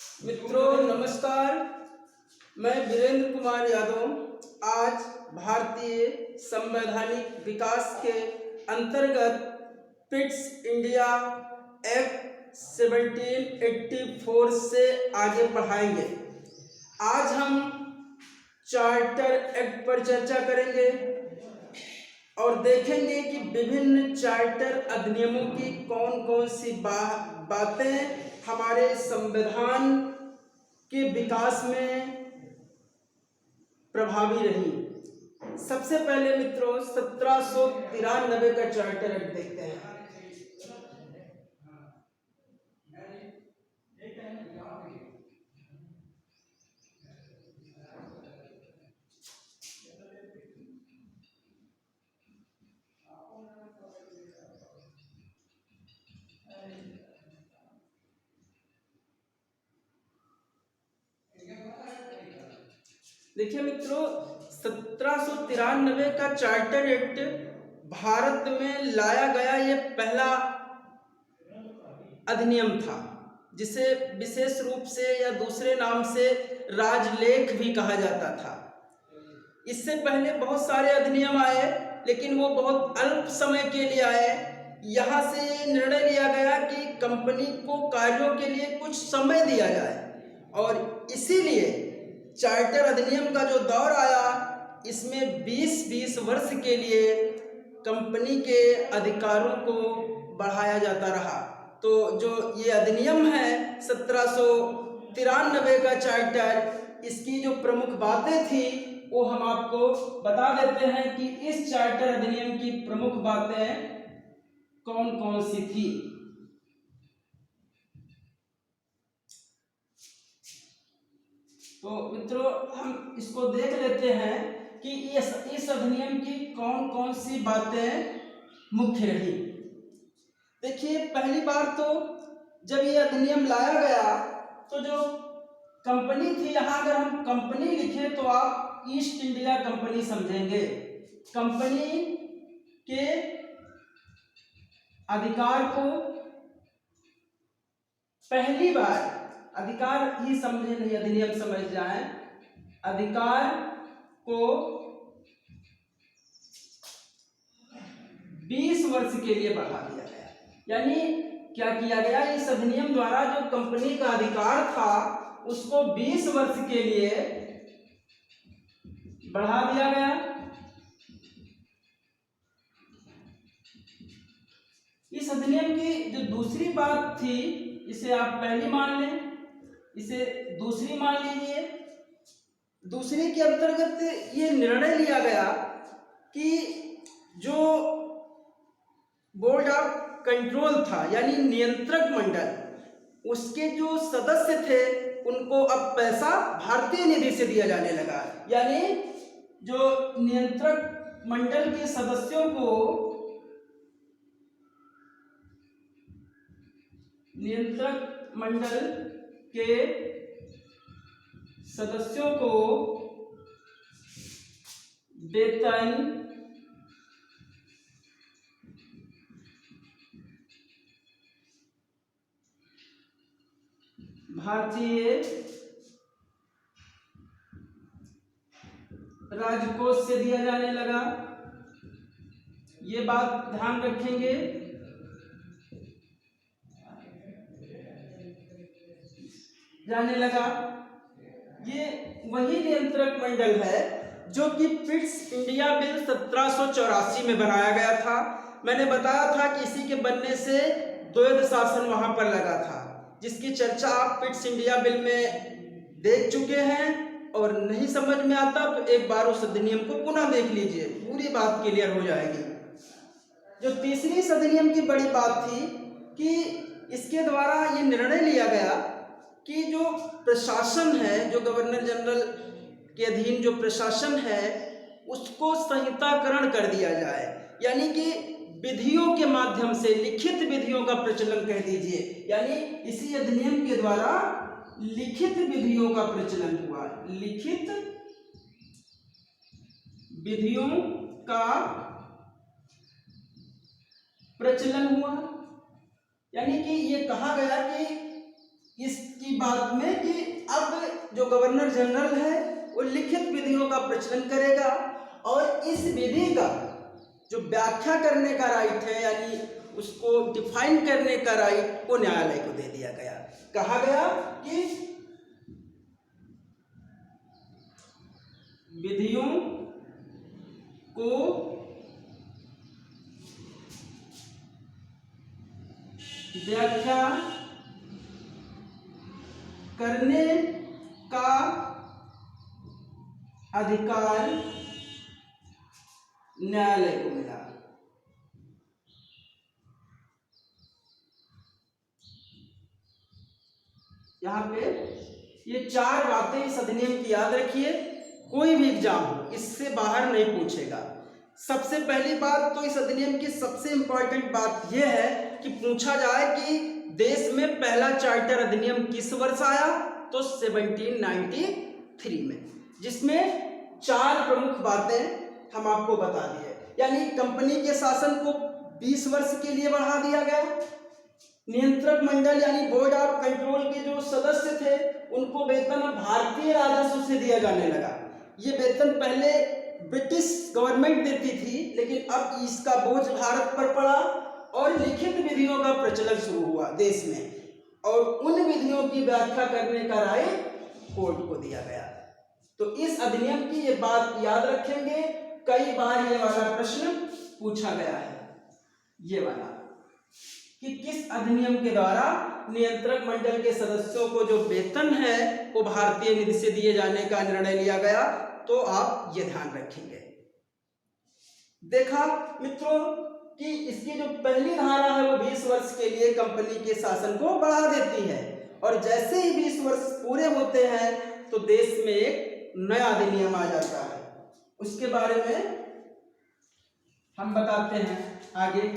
मित्रों नमस्कार। मैं वीरेंद्र कुमार यादव आज भारतीय संवैधानिक विकास के अंतर्गत पिट्स इंडिया एक्ट 1784 से आगे बढ़ाएंगे। आज हम चार्टर एक्ट पर चर्चा करेंगे और देखेंगे कि विभिन्न चार्टर अधिनियमों की कौन कौन सी बातें हमारे संविधान के विकास में प्रभावी रही। सबसे पहले मित्रों 1793 का चार्टर एक्ट देखते हैं। देखिए मित्रों 1793 का चार्टर एक्ट भारत में लाया गया ये पहला अधिनियम था, जिसे विशेष रूप से या दूसरे नाम से राजलेख भी कहा जाता था। इससे पहले बहुत सारे अधिनियम आए, लेकिन वो बहुत अल्प समय के लिए आए। यहाँ से निर्णय लिया गया कि कंपनी को कार्यों के लिए कुछ समय दिया जाए, और इसीलिए चार्टर अधिनियम का जो दौर आया इसमें 20-20 वर्ष के लिए कंपनी के अधिकारों को बढ़ाया जाता रहा। तो जो ये अधिनियम है 1793 का चार्टर, इसकी जो प्रमुख बातें थी वो हम आपको बता देते हैं कि इस चार्टर अधिनियम की प्रमुख बातें कौन कौन सी थी। तो मित्रों हम इसको देख लेते हैं कि इस अधिनियम की कौन कौन सी बातें मुख्य रही। देखिए पहली बार तो जब ये अधिनियम लाया गया तो जो कंपनी थी, यहाँ अगर हम कंपनी लिखें तो आप ईस्ट इंडिया कंपनी समझेंगे। कंपनी के अधिकार को पहली बार, अधिकार ही समझे नहीं अधिनियम समझ जाए, अधिकार को 20 वर्ष के लिए बढ़ा दिया गया। यानी क्या किया गया, इस अधिनियम द्वारा जो कंपनी का अधिकार था उसको 20 वर्ष के लिए बढ़ा दिया गया। इस अधिनियम की जो दूसरी बात थी, इसे आप पहली मान लें, इसे दूसरी मान लीजिए। दूसरी के अंतर्गत ये निर्णय लिया गया कि जो बोर्ड ऑफ कंट्रोल था यानी नियंत्रक मंडल, उसके जो सदस्य थे उनको अब पैसा भारतीय निधि से दिया जाने लगा। यानी जो नियंत्रक मंडल के सदस्यों को, नियंत्रक मंडल के सदस्यों को वेतन भारतीय राजकोष से दिया जाने लगा। ये बात ध्यान रखेंगे। जाने लगा, ये वही नियंत्रक मंडल है जो कि पिट्स इंडिया बिल 1784 में बनाया गया था। मैंने बताया था कि इसी के बनने से द्वैध शासन वहां पर लगा था, जिसकी चर्चा आप पिट्स इंडिया बिल में देख चुके हैं। और नहीं समझ में आता तो एक बार उस अधिनियम को पुनः देख लीजिए, पूरी बात क्लियर हो जाएगी। जो तीसरी इस अधिनियम की बड़ी बात थी कि इसके द्वारा ये निर्णय लिया गया कि जो प्रशासन है, जो गवर्नर जनरल के अधीन जो प्रशासन है, उसको संहिताकरण कर दिया जाए। यानी कि विधियों के माध्यम से, लिखित विधियों का प्रचलन कह दीजिए। यानी इसी अधिनियम के द्वारा लिखित विधियों का प्रचलन हुआ। लिखित विधियों का प्रचलन हुआ। यानी कि ये कहा गया कि इसकी बात में कि अब जो गवर्नर जनरल है वो लिखित विधियों का प्रचलन करेगा और इस विधि का जो व्याख्या करने का राइट है यानी उसको डिफाइन करने का राइट वो न्यायालय को दे दिया गया। कहा गया कि विधियों को व्याख्या करने का अधिकार न्यायालय को मिला। यहाँ पे ये चार बातें इस अधिनियम की याद रखिए, कोई भी एग्जाम हो इससे बाहर नहीं पूछेगा। सबसे पहली बात तो इस अधिनियम की सबसे इंपॉर्टेंट बात यह है कि पूछा जाए कि देश में पहला चार्टर अधिनियम किस वर्ष आया, तो 1793 में, जिसमें चार प्रमुख बातें हम आपको बता दिए। यानी कंपनी के शासन को 20 वर्ष के लिए बढ़ा दिया गया। नियंत्रक मंडल यानी बोर्ड ऑफ कंट्रोल के जो सदस्य थे उनको वेतन भारतीय राजस्व से दिया जाने लगा। ये वेतन पहले ब्रिटिश गवर्नमेंट देती थी, लेकिन अब इसका बोझ भारत पर पड़ा और लिखित विधियों का प्रचलन शुरू हुआ देश में और उन विधियों की व्याख्या करने का राय कोर्ट को दिया गया। तो इस अधिनियम की ये बात याद रखेंगे, कई बार ये वाला प्रश्न पूछा गया है, ये वाला कि किस अधिनियम के द्वारा नियंत्रक मंडल के सदस्यों को जो वेतन है वो भारतीय निधि से दिए जाने का निर्णय लिया गया। तो आप ये ध्यान रखेंगे। देखा मित्रों कि इसकी जो पहली धारा है वो 20 वर्ष के लिए कंपनी के शासन को बढ़ा देती है और जैसे ही 20 वर्ष पूरे होते हैं तो देश में एक नया अधिनियम आ जाता है। उसके बारे में हम बताते हैं आगे।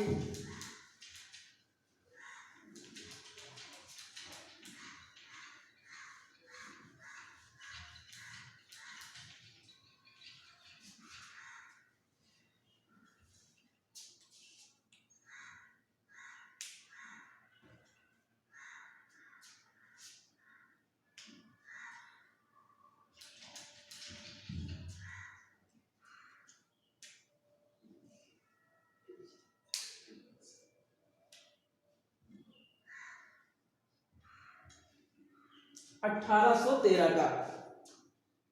1813 का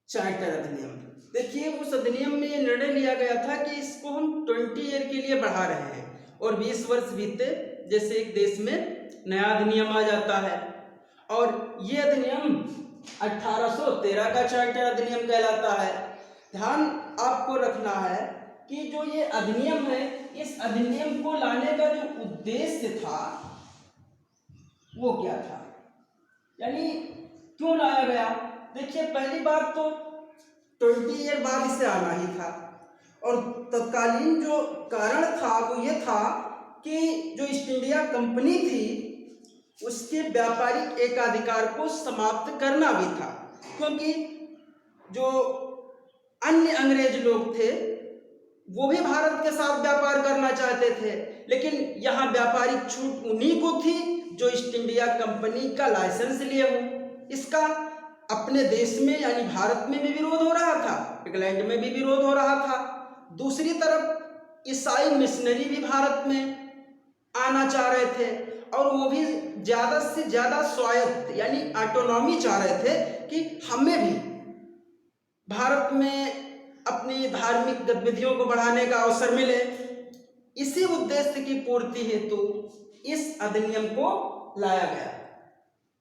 चार्टर अधिनियम। देखिए उस अधिनियम में ये निर्णय लिया गया था कि इसको हम 20 ईयर के लिए बढ़ा रहे हैं और 20 वर्ष बीते जैसे एक देश में नया अधिनियम आ जाता है और ये अधिनियम 1813 का चार्टर अधिनियम कहलाता है। ध्यान आपको रखना है कि जो ये अधिनियम है, इस अधिनियम को लाने का जो उद्देश्य था वो क्या था, यानी क्यों लाया गया। देखिए पहली बात तो 20 ईयर बाद इसे आना ही था और तत्कालीन जो कारण था वो ये था कि जो ईस्ट इंडिया कंपनी थी उसके व्यापारिक एकाधिकार को समाप्त करना भी था, क्योंकि जो अन्य अंग्रेज लोग थे वो भी भारत के साथ व्यापार करना चाहते थे, लेकिन यहाँ व्यापारिक छूट उन्हीं को थी जो ईस्ट इंडिया कंपनी का लाइसेंस लिए हो। इसका अपने देश में यानी भारत में भी विरोध हो रहा था, इंग्लैंड में भी विरोध हो रहा था। दूसरी तरफ ईसाई मिशनरी भी भारत में आना चाह रहे थे और वो भी ज़्यादा से ज़्यादा स्वायत्त यानी ऑटोनॉमी चाह रहे थे कि हमें भी भारत में अपनी धार्मिक गतिविधियों को बढ़ाने का अवसर मिले। इसी उद्देश्य की पूर्ति हेतु इस अधिनियम को लाया गया।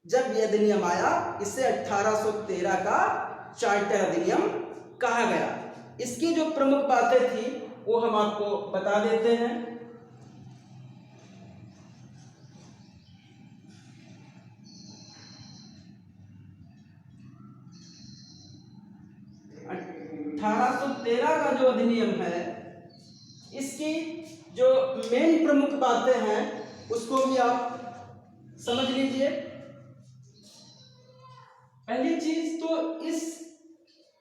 जब यह अधिनियम आया इसे 1813 का चार्टर अधिनियम कहा गया। इसकी जो प्रमुख बातें थी वो हम आपको बता देते हैं। अठारह सौ 13 का जो अधिनियम है इसकी जो मेन प्रमुख बातें हैं उसको भी आप समझ लीजिए। पहली चीज तो इस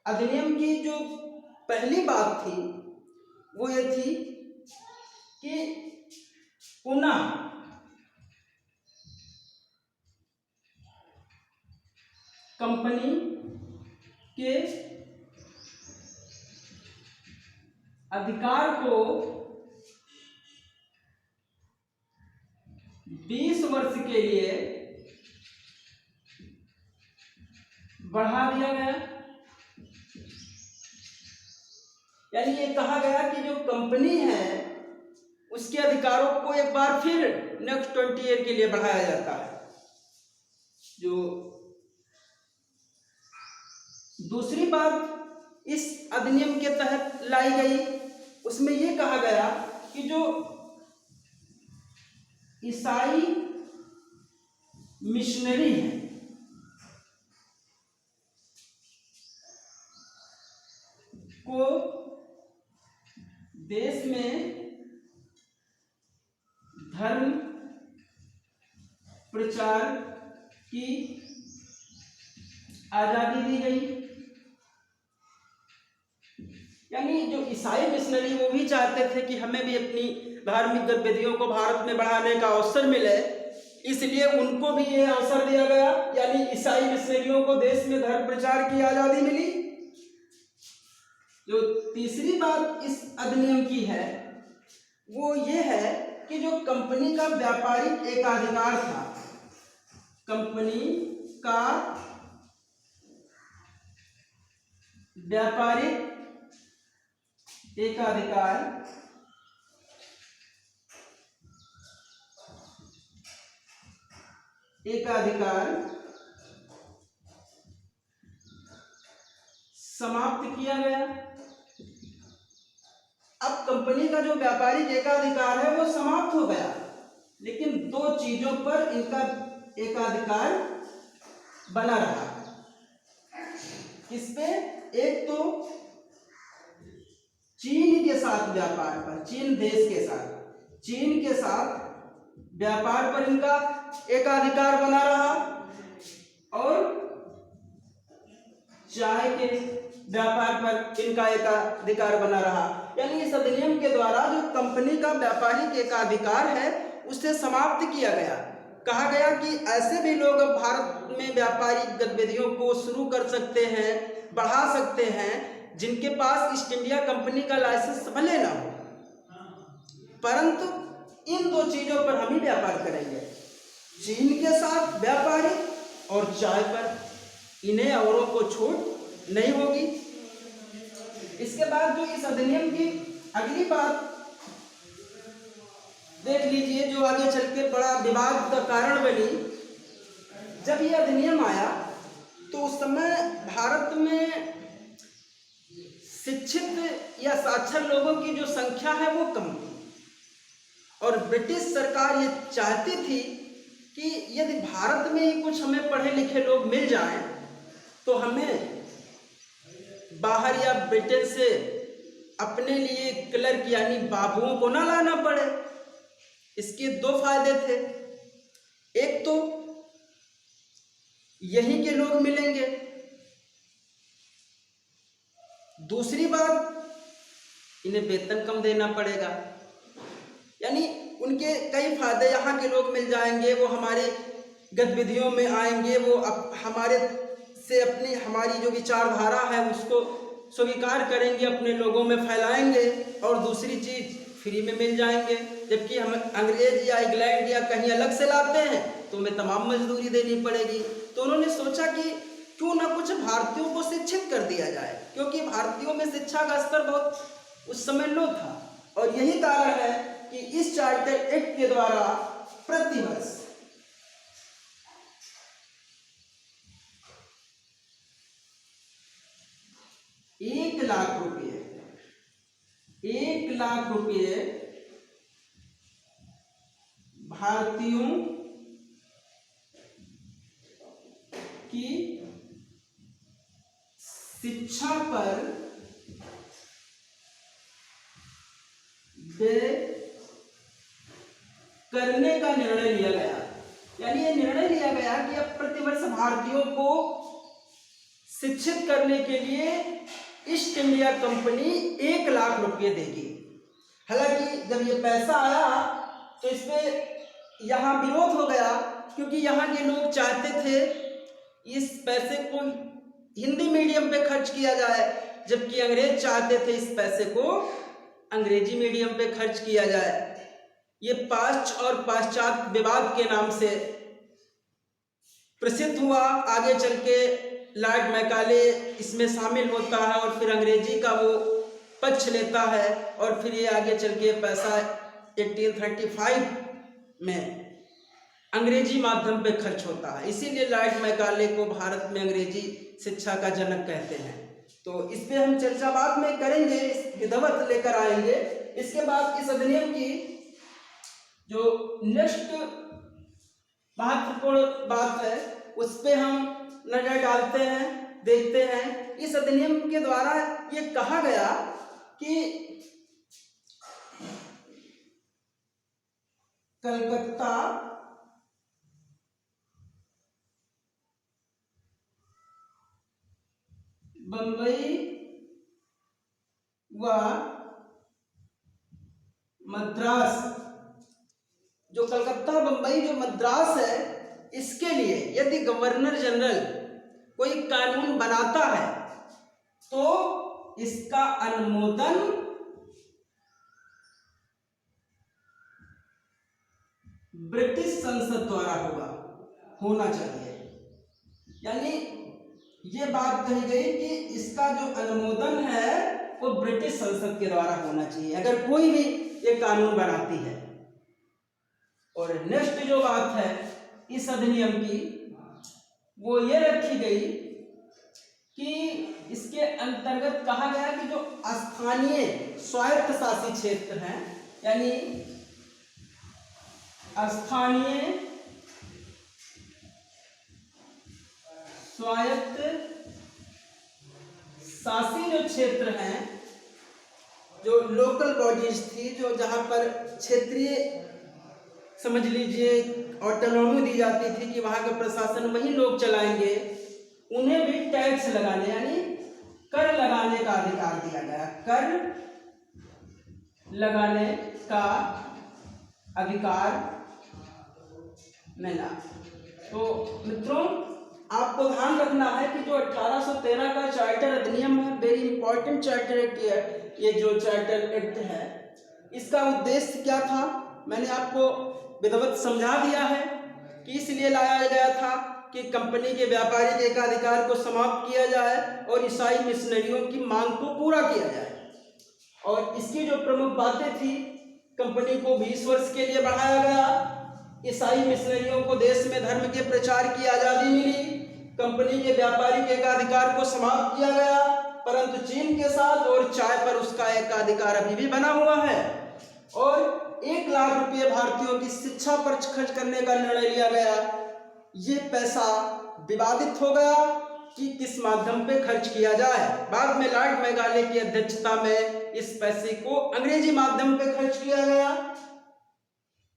अधिनियम की जो पहली बात थी वो ये थी कि पुनः कंपनी के अधिकार को 20 वर्ष के लिए बढ़ा दिया गया। यानी ये कहा गया कि जो कंपनी है उसके अधिकारों को एक बार फिर नेक्स्ट 20 ईयर के लिए बढ़ाया जाता है। जो दूसरी बात इस अधिनियम के तहत लाई गई उसमें ये कहा गया कि जो ईसाई मिशनरी हैं को देश में धर्म प्रचार की आजादी दी गई। यानी जो ईसाई मिशनरी वो भी चाहते थे कि हमें भी अपनी धार्मिक गतिविधियों को भारत में बढ़ाने का अवसर मिले, इसलिए उनको भी ये अवसर दिया गया। यानी ईसाई मिशनरियों को देश में धर्म प्रचार की आजादी मिली। जो तीसरी बात इस अधिनियम की है वो ये है कि जो कंपनी का व्यापारिक एकाधिकार था, कंपनी का व्यापारिक एकाधिकार समाप्त किया गया। अब कंपनी का जो व्यापारिक एकाधिकार है वो समाप्त हो गया, लेकिन दो चीजों पर इनका एकाधिकार बना रहा। किस पे? एक तो चीन के साथ व्यापार पर, चीन देश के साथ, चीन के साथ व्यापार पर इनका एकाधिकार बना रहा, और चाय के व्यापार पर इनका एकाधिकार बना रहा। यानी इस अधिनियम के द्वारा जो कंपनी का व्यापारिक एकाधिकार है उसे समाप्त किया गया। कहा गया कि ऐसे भी लोग अब भारत में व्यापारिक गतिविधियों को शुरू कर सकते हैं, बढ़ा सकते हैं, जिनके पास ईस्ट इंडिया कंपनी का लाइसेंस भले ना हो, परंतु इन दो चीजों पर हम ही व्यापार करेंगे, चीन के साथ व्यापारिक और चाय पर। इन्हें औरों को छूट नहीं होगी। इसके बाद जो इस अधिनियम की अगली बात देख लीजिए, जो आगे चल के बड़ा विवाद का कारण बनी। जब यह अधिनियम आया तो उस समय भारत में शिक्षित या साक्षर लोगों की जो संख्या है वो कम थी, और ब्रिटिश सरकार ये चाहती थी कि यदि भारत में ही कुछ हमें पढ़े लिखे लोग मिल जाएं तो हमें बाहर या ब्रिटेन से अपने लिए क्लर्क यानी बाबुओं को ना लाना पड़े। इसके दो फायदे थे, एक तो यहीं के लोग मिलेंगे, दूसरी बात इन्हें वेतन कम देना पड़ेगा। यानी उनके कई फायदे, यहाँ के लोग मिल जाएंगे, वो हमारे गतिविधियों में आएंगे, वो हमारे से अपनी हमारी जो विचारधारा है उसको स्वीकार करेंगे, अपने लोगों में फैलाएंगे, और दूसरी चीज फ्री में मिल जाएंगे। जबकि हम अंग्रेज या इंग्लैंड या कहीं अलग से लाते हैं तो हमें तमाम मजदूरी देनी पड़ेगी। तो उन्होंने सोचा कि क्यों ना कुछ भारतीयों को शिक्षित कर दिया जाए, क्योंकि भारतीयों में शिक्षा का स्तर बहुत उस समय लो था, और यही कारण है कि इस चार्टर एक्ट के द्वारा प्रतिवर्ष 1,00,000 रुपये, 1,00,000 रुपये भारतीयों की शिक्षा पर व्यय करने का निर्णय लिया गया। यानी ये निर्णय लिया गया कि अब प्रतिवर्ष भारतीयों को शिक्षित करने के लिए ईस्ट इंडिया कंपनी 1,00,000 रुपये देगी। हालांकि जब ये पैसा आया तो इसमें यहाँ विरोध हो गया, क्योंकि यहाँ के लोग चाहते थे इस पैसे को हिंदी मीडियम पे खर्च किया जाए, जबकि अंग्रेज चाहते थे इस पैसे को अंग्रेजी मीडियम पे खर्च किया जाए। ये पाश्च और पाश्चात्य विवाद के नाम से प्रसिद्ध हुआ। आगे चल के लॉर्ड मैकाले इसमें शामिल होता है और फिर अंग्रेजी का वो पक्ष लेता है और फिर ये आगे चल के पैसा 1835 में अंग्रेजी माध्यम पे खर्च होता है। इसीलिए लॉर्ड मैकाले को भारत में अंग्रेजी शिक्षा का जनक कहते हैं। तो इस पे हम चर्चा बाद में करेंगे, विधिवत लेकर आएंगे। इसके बाद इस अधिनियम की जो नेक्स्ट महत्वपूर्ण बात है उस पे हम नजर डालते हैं, देखते हैं। इस अधिनियम के द्वारा ये कहा गया कि कलकत्ता बंबई व मद्रास, जो कलकत्ता बंबई जो मद्रास है, इसके लिए यदि गवर्नर जनरल कोई कानून बनाता है तो इसका अनुमोदन ब्रिटिश संसद द्वारा होना चाहिए। यानी ये बात कही गई कि इसका जो अनुमोदन है वो ब्रिटिश संसद के द्वारा होना चाहिए अगर कोई भी ये कानून बनाती है। और नेक्स्ट जो बात है इस अधिनियम की वो ये रखी गई कि इसके अंतर्गत कहा गया कि जो स्थानीय स्वायत्त शासित क्षेत्र हैं, यानी स्थानीय स्वायत्त शासी जो क्षेत्र हैं, जो लोकल बॉडीज थी, जो जहां पर क्षेत्रीय समझ लीजिए ऑटोनॉमी दी जाती थी कि वहां का प्रशासन वही लोग चलाएंगे, उन्हें भी टैक्स लगाने यानी कर लगाने का अधिकार दिया गया। कर लगाने का अधिकार मिला। तो मित्रों आपको ध्यान रखना है कि जो 1813 का चार्टर अधिनियम है, वेरी इंपॉर्टेंट चार्टर एक्ट है। ये जो चार्टर एक्ट है इसका उद्देश्य क्या था मैंने आपको विधिवत समझा दिया है कि इसलिए लाया गया था कि कंपनी के व्यापारिक एकाधिकार को समाप्त किया जाए और ईसाई मिशनरियों की मांग को पूरा किया जाए। और इसकी जो प्रमुख बातें थी, कंपनी को 20 वर्ष के लिए बढ़ाया गया, ईसाई मिशनरियों को देश में धर्म के प्रचार की आज़ादी मिली, कंपनी के व्यापारिक एकाधिकार को समाप्त किया गया, परंतु चीन के साथ और चाय पर उसका एकाधिकार अभी भी बना हुआ है। और 1 लाख रुपये भारतीयों की शिक्षा पर खर्च करने का निर्णय लिया गया। ये पैसा विवादित हो गया कि किस माध्यम पे खर्च किया जाए। बाद में लॉर्ड मैकाले की अध्यक्षता में इस पैसे को अंग्रेजी माध्यम पे खर्च किया गया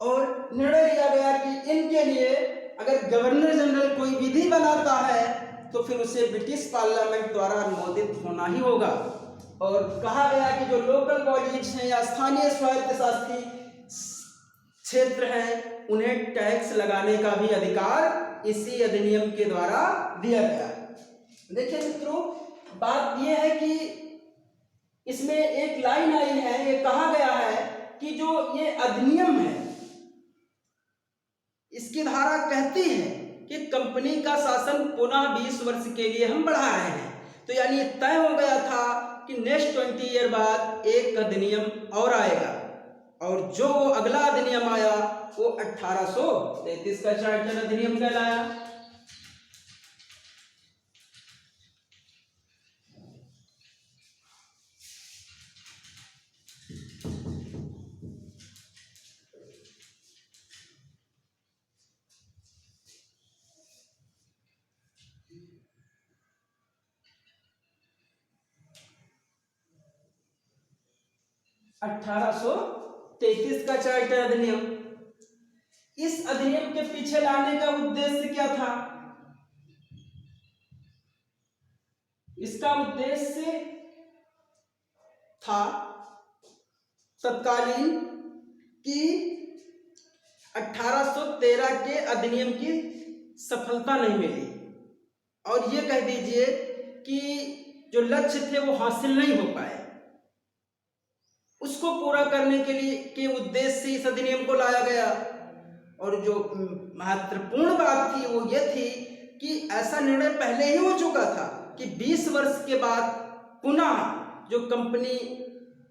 और निर्णय लिया गया कि इनके लिए अगर गवर्नर जनरल कोई विधि बनाता है तो फिर उसे ब्रिटिश पार्लियामेंट द्वारा अनुमोदित होना ही होगा। और कहा गया कि जो लोकल बॉडीज हैं या स्थानीय स्वायत्त शासी क्षेत्र हैं उन्हें टैक्स लगाने का भी अधिकार इसी अधिनियम के द्वारा दिया गया। देखिए मित्रों, बात यह है कि इसमें एक लाइन आई है, ये कहा गया है कि जो ये अधिनियम है इसकी धारा कहती है कि कंपनी का शासन पुनः 20 वर्ष के लिए हम बढ़ा रहे हैं। तो यानी तय हो गया था कि नेक्स्ट 20 ईयर बाद एक अधिनियम और आएगा, और जो अगला अधिनियम आया वो 1833 का चार्टर अधिनियम कहलाया। (1833) का चार्टर अधिनियम। इस अधिनियम के पीछे लाने का उद्देश्य क्या था? इसका उद्देश्य था तत्कालीन कि 1813 के अधिनियम की सफलता नहीं मिली, और ये कह दीजिए कि जो लक्ष्य थे वो हासिल नहीं हो पाए, उसको पूरा करने के लिए के उद्देश्य से इस अधिनियम को लाया गया। और जो महत्वपूर्ण बात थी वो ये थी कि ऐसा निर्णय पहले ही हो चुका था कि 20 वर्ष के बाद पुनः जो कंपनी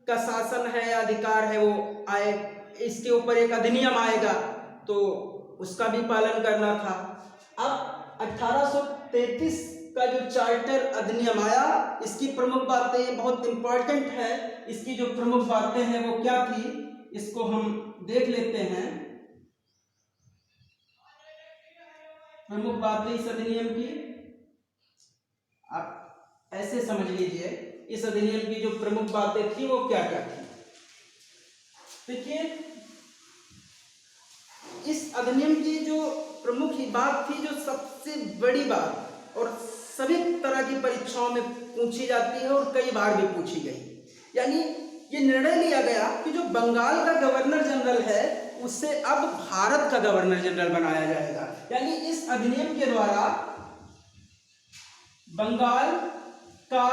का शासन है या अधिकार है वो आए, इसके ऊपर एक अधिनियम आएगा, तो उसका भी पालन करना था। अब 1833 का जो चार्टर अधिनियम आया, इसकी प्रमुख बातें बहुत इंपॉर्टेंट है, इसकी जो प्रमुख बातें हैं वो क्या थी, इसको हम देख लेते हैं। प्रमुख बातें इस अधिनियम की आप ऐसे समझ लीजिए, इस अधिनियम की जो प्रमुख बातें थी वो क्या क्या थी। देखिए, इस अधिनियम की जो प्रमुख बात थी, जो सबसे बड़ी बात और सभी तरह की परीक्षाओं में पूछी जाती है और कई बार भी पूछी गई, यानी ये निर्णय लिया गया कि जो बंगाल का गवर्नर जनरल है उससे अब भारत का गवर्नर जनरल बनाया जाएगा। यानी इस अधिनियम के द्वारा बंगाल का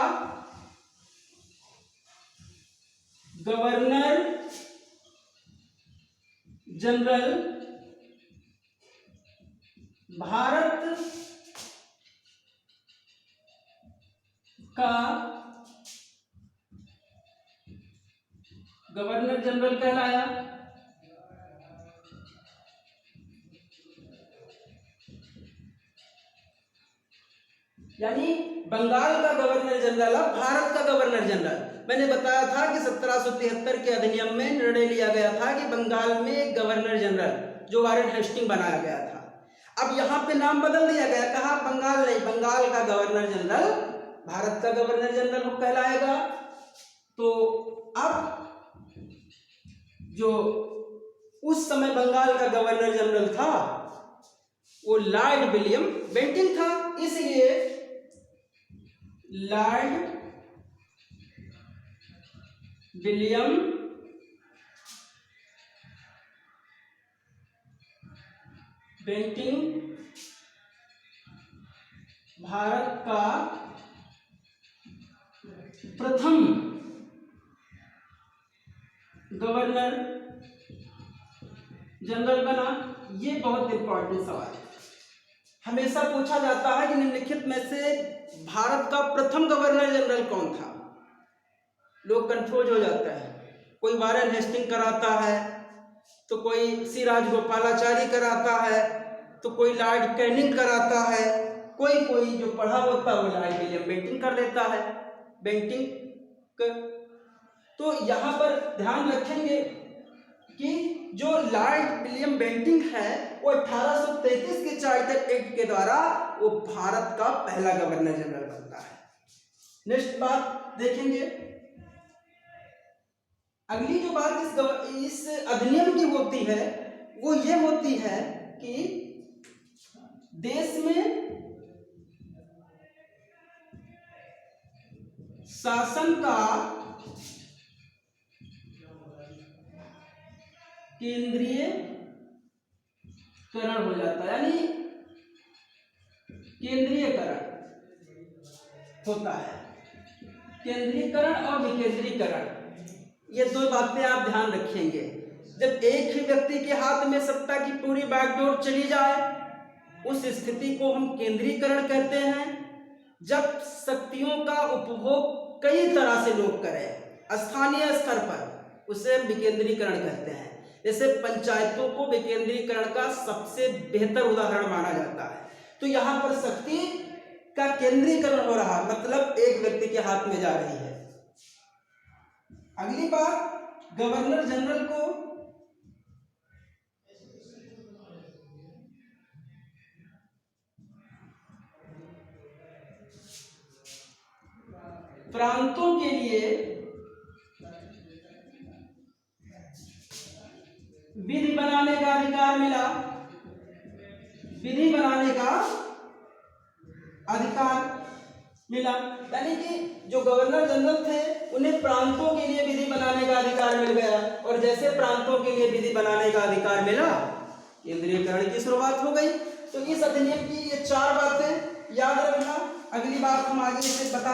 गवर्नर जनरल भारत का गवर्नर जनरल कहलाया। यानी बंगाल का गवर्नर जनरल अब भारत का गवर्नर जनरल। मैंने बताया था कि 1773 के अधिनियम में निर्णय लिया गया था कि बंगाल में एक गवर्नर जनरल जो वारेन हेस्टिंग बनाया गया था, अब यहाँ पे नाम बदल दिया गया, कहा बंगाल नहीं, बंगाल का गवर्नर जनरल भारत का गवर्नर जनरल कहलाएगा। तो अब जो उस समय बंगाल का गवर्नर जनरल था वो लॉर्ड विलियम बेंटिंक था, इसलिए लॉर्ड विलियम बेंटिंक भारत का प्रथम गवर्नर जनरल बना। ये बहुत इंपॉर्टेंट सवाल है, हमेशा पूछा जाता है कि निम्नलिखित में से भारत का प्रथम गवर्नर जनरल कौन था। लोग कंफ्यूज हो जाते हैं, कोई वारेन हेस्टिंग कराता है, तो कोई सी राजगोपालाचारी कराता है, तो कोई लॉर्ड कैनिंग कराता है, कोई जो पढ़ा होता है वो लॉर्ड विलियम बेंटिंक कर लेता है, बेंटिंक। तो यहाँ पर ध्यान रखेंगे कि जो लॉर्ड विलियम बेंटिंक है वो 1833 के चार्टर एक्ट के द्वारा वो भारत का पहला गवर्नर जनरल बनता है। नेक्स्ट बात देखेंगे, अगली जो बात इस अधिनियम की होती है वो ये होती है कि देश में शासन का केंद्रीयकरण हो जाता है, यानी केंद्रीयकरण होता है। केंद्रीयकरण और विकेंद्रीकरण, ये दो बातें आप ध्यान रखेंगे। जब एक ही व्यक्ति के हाथ में सत्ता की पूरी बागडोर चली जाए उस स्थिति को हम केंद्रीकरण कहते हैं। जब शक्तियों का उपभोग कई तरह से लोग करें स्थानीय स्तर पर, उसे विकेंद्रीकरण कहते हैं। जैसे पंचायतों को विकेंद्रीकरण का सबसे बेहतर उदाहरण माना जाता है। तो यहाँ पर शक्ति का केंद्रीकरण हो रहा, मतलब एक व्यक्ति के हाथ में जा रही है। अगली बात, गवर्नर जनरल को प्रांतों के लिए विधि बनाने का अधिकार मिला। विधि बनाने का अधिकार मिला, यानी कि जो गवर्नर जनरल थे उन्हें प्रांतों के लिए विधि बनाने का अधिकार मिल गया, और जैसे प्रांतों के लिए विधि बनाने का अधिकार मिला, केंद्रीयकरण की शुरुआत हो गई। तो इस अधिनियम की ये चार बातें याद रखना। अगली बात हम आगे इसे बता